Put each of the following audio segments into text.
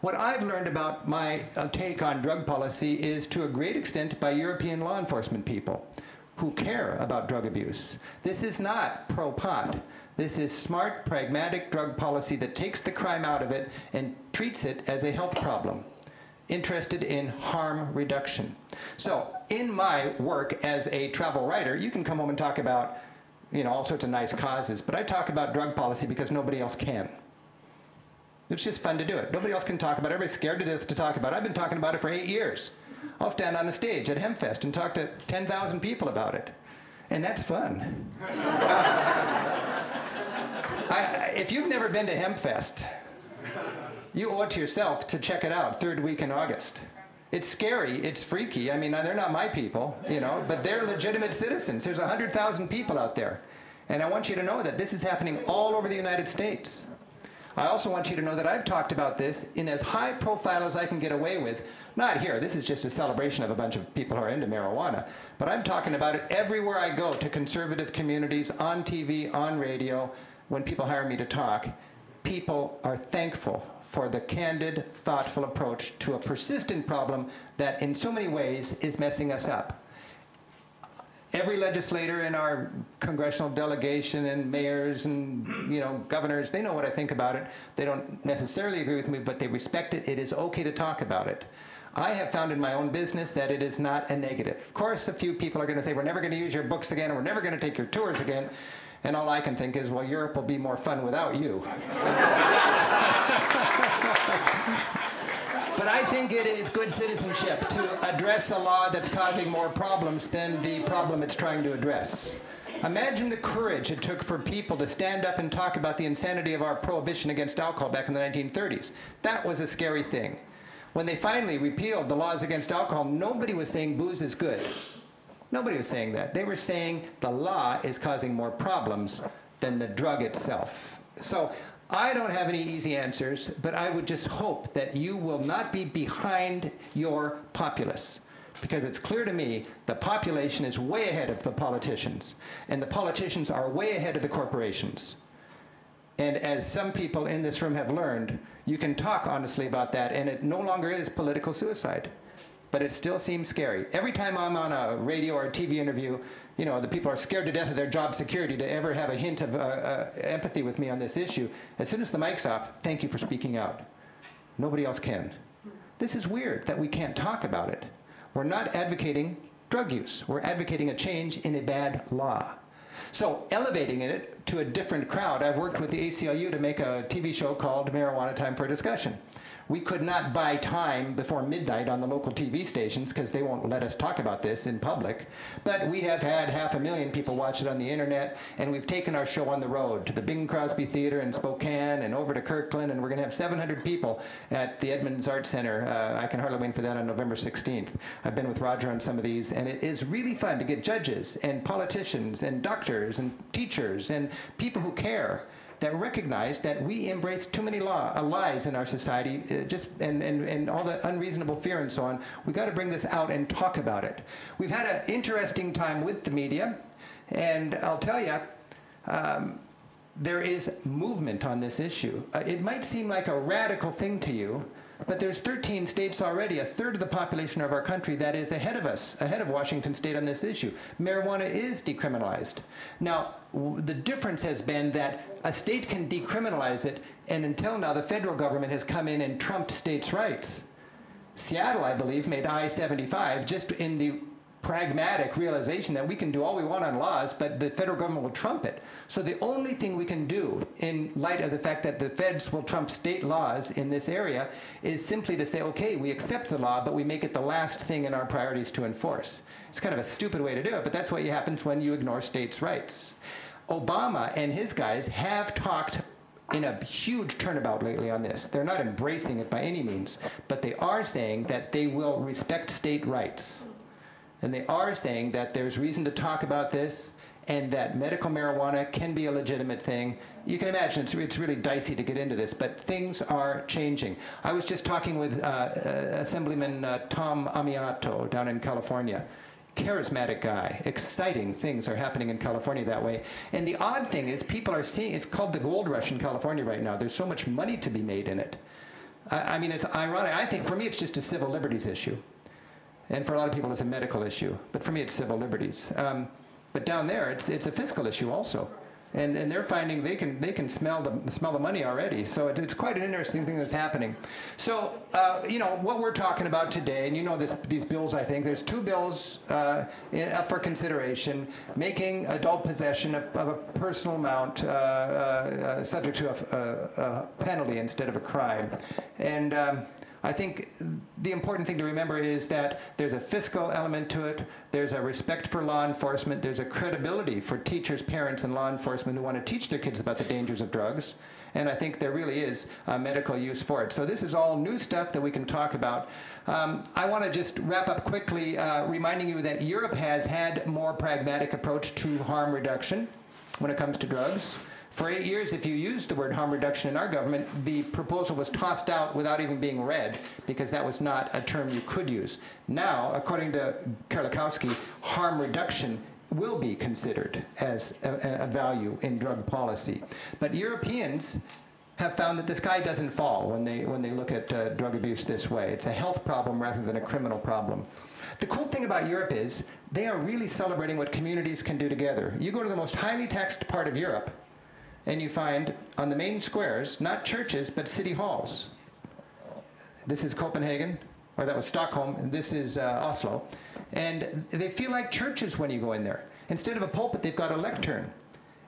What I've learned about my take on drug policy is to a great extent by European law enforcement people who care about drug abuse. This is not pro-pot. This is smart, pragmatic drug policy that takes the crime out of it and treats it as a health problem, interested in harm reduction. So in my work as a travel writer, you can come home and talk about, you know, all sorts of nice causes, but I talk about drug policy because nobody else can. It's just fun to do it. Nobody else can talk about it. Everybody's scared to death to talk about it. I've been talking about it for 8 years. I'll stand on the stage at HempFest and talk to 10,000 people about it. And that's fun. If you've never been to HempFest, you owe it to yourself to check it out, third week in August. It's scary, it's freaky. I mean, they're not my people, you know, but they're legitimate citizens. There's 100,000 people out there. And I want you to know that this is happening all over the United States. I also want you to know that I've talked about this in as high profile as I can get away with. Not here, this is just a celebration of a bunch of people who are into marijuana. But I'm talking about it everywhere I go to conservative communities, on TV, on radio, when people hire me to talk. People are thankful for the candid, thoughtful approach to a persistent problem that in so many ways is messing us up. Every legislator in our congressional delegation and mayors and, you know, governors, they know what I think about it. They don't necessarily agree with me, but they respect it. It is okay to talk about it. I have found in my own business that it is not a negative. Of course, a few people are going to say, we're never going to use your books again, and we're never going to take your tours again. And all I can think is, well, Europe will be more fun without you. But I think it is good citizenship to address a law that's causing more problems than the problem it's trying to address. Imagine the courage it took for people to stand up and talk about the insanity of our prohibition against alcohol back in the 1930s. That was a scary thing. When they finally repealed the laws against alcohol, nobody was saying booze is good. Nobody was saying that. They were saying the law is causing more problems than the drug itself. So I don't have any easy answers, but I would just hope that you will not be behind your populace. Because it's clear to me the population is way ahead of the politicians, and the politicians are way ahead of the corporations. And as some people in this room have learned, you can talk honestly about that, and it no longer is political suicide. But it still seems scary. Every time I'm on a radio or a TV interview, you know, the people are scared to death of their job security to ever have a hint of empathy with me on this issue. As soon as the mic's off, thank you for speaking out. Nobody else can. This is weird that we can't talk about it. We're not advocating drug use. We're advocating a change in a bad law. So elevating it to a different crowd, I've worked with the ACLU to make a TV show called Marijuana Time for Discussion. We could not buy time before midnight on the local TV stations because they won't let us talk about this in public. But we have had 500,000 people watch it on the internet, and we've taken our show on the road to the Bing Crosby Theater in Spokane and over to Kirkland, and we're going to have 700 people at the Edmonds Arts Center. I can hardly wait for that on November 16th. I've been with Roger on some of these, and it is really fun to get judges and politicians and doctors and teachers and people who care, that recognize that we embrace too many lies in our society, and all the unreasonable fear and so on. We've got to bring this out and talk about it. We've had an interesting time with the media, and I'll tell you, there is movement on this issue. It might seem like a radical thing to you, but there's 13 states already, a third of the population of our country, that is ahead of us, ahead of Washington State on this issue. Marijuana is decriminalized. Now, the difference has been that a state can decriminalize it, and until now, the federal government has come in and trumped states' rights. Seattle, I believe, made I-75 just in the pragmatic realization that we can do all we want on laws, but the federal government will trump it. So the only thing we can do, in light of the fact that the feds will trump state laws in this area, is simply to say, okay, we accept the law, but we make it the last thing in our priorities to enforce. It's kind of a stupid way to do it, but that's what happens when you ignore states' rights. Obama and his guys have talked in a huge turnabout lately on this. They're not embracing it by any means, but they are saying that they will respect state rights. And they are saying that there's reason to talk about this, and that medical marijuana can be a legitimate thing. You can imagine it's really dicey to get into this, but things are changing. I was just talking with Assemblyman Tom Amiato down in California. Charismatic guy. Exciting things are happening in California that way. And the odd thing is people are seeing, it's called the gold rush in California right now. There's so much money to be made in it. I mean, it's ironic. I think for me it's just a civil liberties issue. And for a lot of people it's a medical issue. But for me it's civil liberties. But down there it's a fiscal issue also. And they're finding they can smell the money already. So it's quite an interesting thing that's happening. So you know what we're talking about today, and you know these bills. I think there's two bills up for consideration, making adult possession of a personal amount subject to a penalty instead of a crime, and. I think the important thing to remember is that there's a fiscal element to it, there's a respect for law enforcement, there's a credibility for teachers, parents, and law enforcement who want to teach their kids about the dangers of drugs, and I think there really is a medical use for it. So this is all new stuff that we can talk about. I want to just wrap up quickly reminding you that Europe has had a more pragmatic approach to harm reduction when it comes to drugs. For 8 years, if you used the word harm reduction in our government, the proposal was tossed out without even being read because that was not a term you could use. Now, according to Kerlikowske, harm reduction will be considered as a value in drug policy. But Europeans have found that the sky doesn't fall when they look at drug abuse this way. It's a health problem rather than a criminal problem. The cool thing about Europe is they are really celebrating what communities can do together. You go to the most highly taxed part of Europe, and you find on the main squares, not churches, but city halls. This is Copenhagen, or that was Stockholm, and this is Oslo. And they feel like churches when you go in there. Instead of a pulpit, they've got a lectern.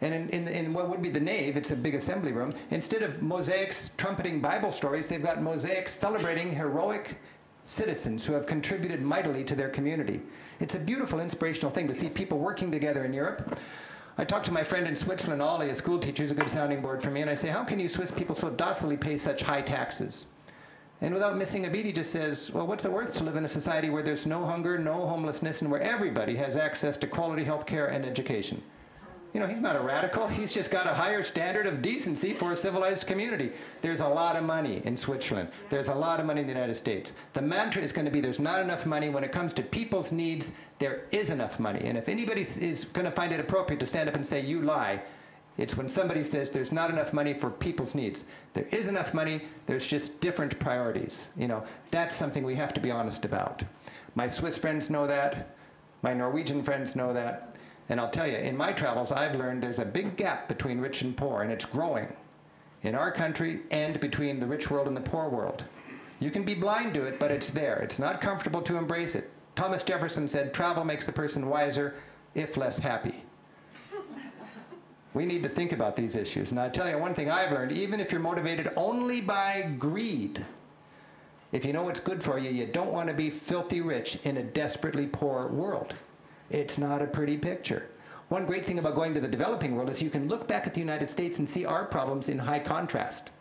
And in what would be the nave, it's a big assembly room, instead of mosaics trumpeting Bible stories, they've got mosaics celebrating heroic citizens who have contributed mightily to their community. It's a beautiful, inspirational thing to see people working together in Europe. I talked to my friend in Switzerland, Ollie, a school teacher, who's a good sounding board for me, and I say, how can you Swiss people so docilely pay such high taxes? And without missing a beat, he just says, well, what's it worth to live in a society where there's no hunger, no homelessness, and where everybody has access to quality health care and education? You know, he's not a radical. He's just got a higher standard of decency for a civilized community. There's a lot of money in Switzerland. There's a lot of money in the United States. The mantra is going to be there's not enough money. When it comes to people's needs, there is enough money. And if anybody is going to find it appropriate to stand up and say, you lie, it's when somebody says there's not enough money for people's needs. There is enough money. There's just different priorities. You know, that's something we have to be honest about. My Swiss friends know that. My Norwegian friends know that. And I'll tell you, in my travels, I've learned there's a big gap between rich and poor, and it's growing in our country and between the rich world and the poor world. You can be blind to it, but it's there. It's not comfortable to embrace it. Thomas Jefferson said, travel makes the person wiser, if less happy. We need to think about these issues. And I'll tell you one thing I've learned, even if you're motivated only by greed, if you know what's good for you, you don't want to be filthy rich in a desperately poor world. It's not a pretty picture. One great thing about going to the developing world is you can look back at the United States and see our problems in high contrast.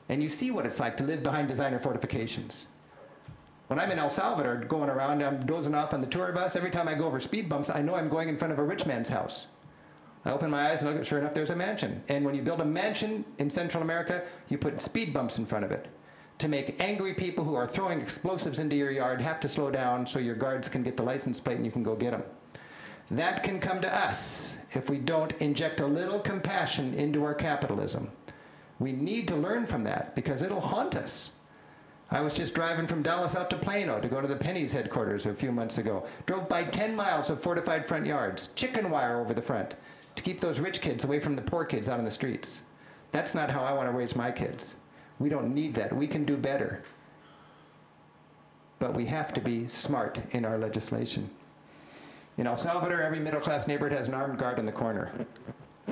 And you see what it's like to live behind designer fortifications. When I'm in El Salvador going around, I'm dozing off on the tour bus. Every time I go over speed bumps, I know I'm going in front of a rich man's house. I open my eyes and look, sure enough, there's a mansion. And when you build a mansion in Central America, you put speed bumps in front of it to make angry people who are throwing explosives into your yard have to slow down so your guards can get the license plate and you can go get them. That can come to us if we don't inject a little compassion into our capitalism. We need to learn from that because it'll haunt us. I was just driving from Dallas out to Plano to go to the Penny's headquarters a few months ago. Drove by 10 miles of fortified front yards, chicken wire over the front, to keep those rich kids away from the poor kids out on the streets. That's not how I want to raise my kids. We don't need that. We can do better. But we have to be smart in our legislation. In El Salvador, every middle-class neighborhood has an armed guard in the corner.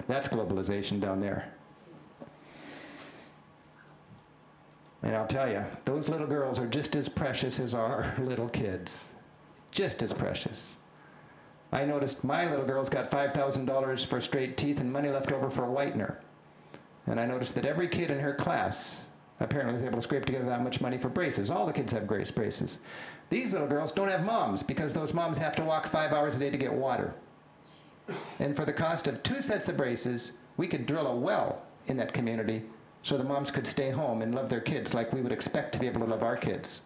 That's globalization down there. And I'll tell you, those little girls are just as precious as our little kids. Just as precious. I noticed my little girl's got $5,000 for straight teeth and money left over for a whitener. And I noticed that every kid in her class apparently was able to scrape together that much money for braces. All the kids have braces. These little girls don't have moms because those moms have to walk 5 hours a day to get water. And for the cost of 2 sets of braces, we could drill a well in that community so the moms could stay home and love their kids like we would expect to be able to love our kids.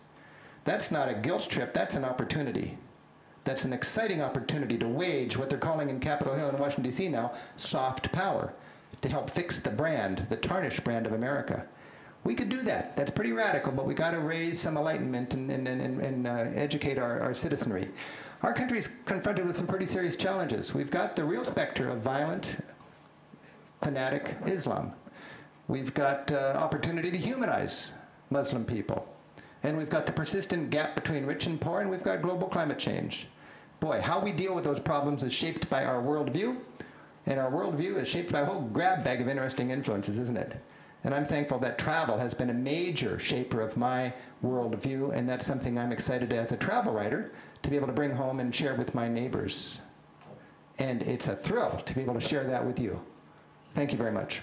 That's not a guilt trip, that's an opportunity. That's an exciting opportunity to wage what they're calling in Capitol Hill in Washington, D.C. now, soft power, to help fix the brand, the tarnished brand of America. We could do that. That's pretty radical, but we got to raise some enlightenment and educate our citizenry. Our country is confronted with some pretty serious challenges. We've got the real specter of violent, fanatic Islam. We've got opportunity to humanize Muslim people. And we've got the persistent gap between rich and poor, and we've got global climate change. Boy, how we deal with those problems is shaped by our worldview, and our worldview is shaped by a whole grab bag of interesting influences, isn't it? And I'm thankful that travel has been a major shaper of my worldview, and that's something I'm excited as a travel writer to be able to bring home and share with my neighbors. And it's a thrill to be able to share that with you. Thank you very much.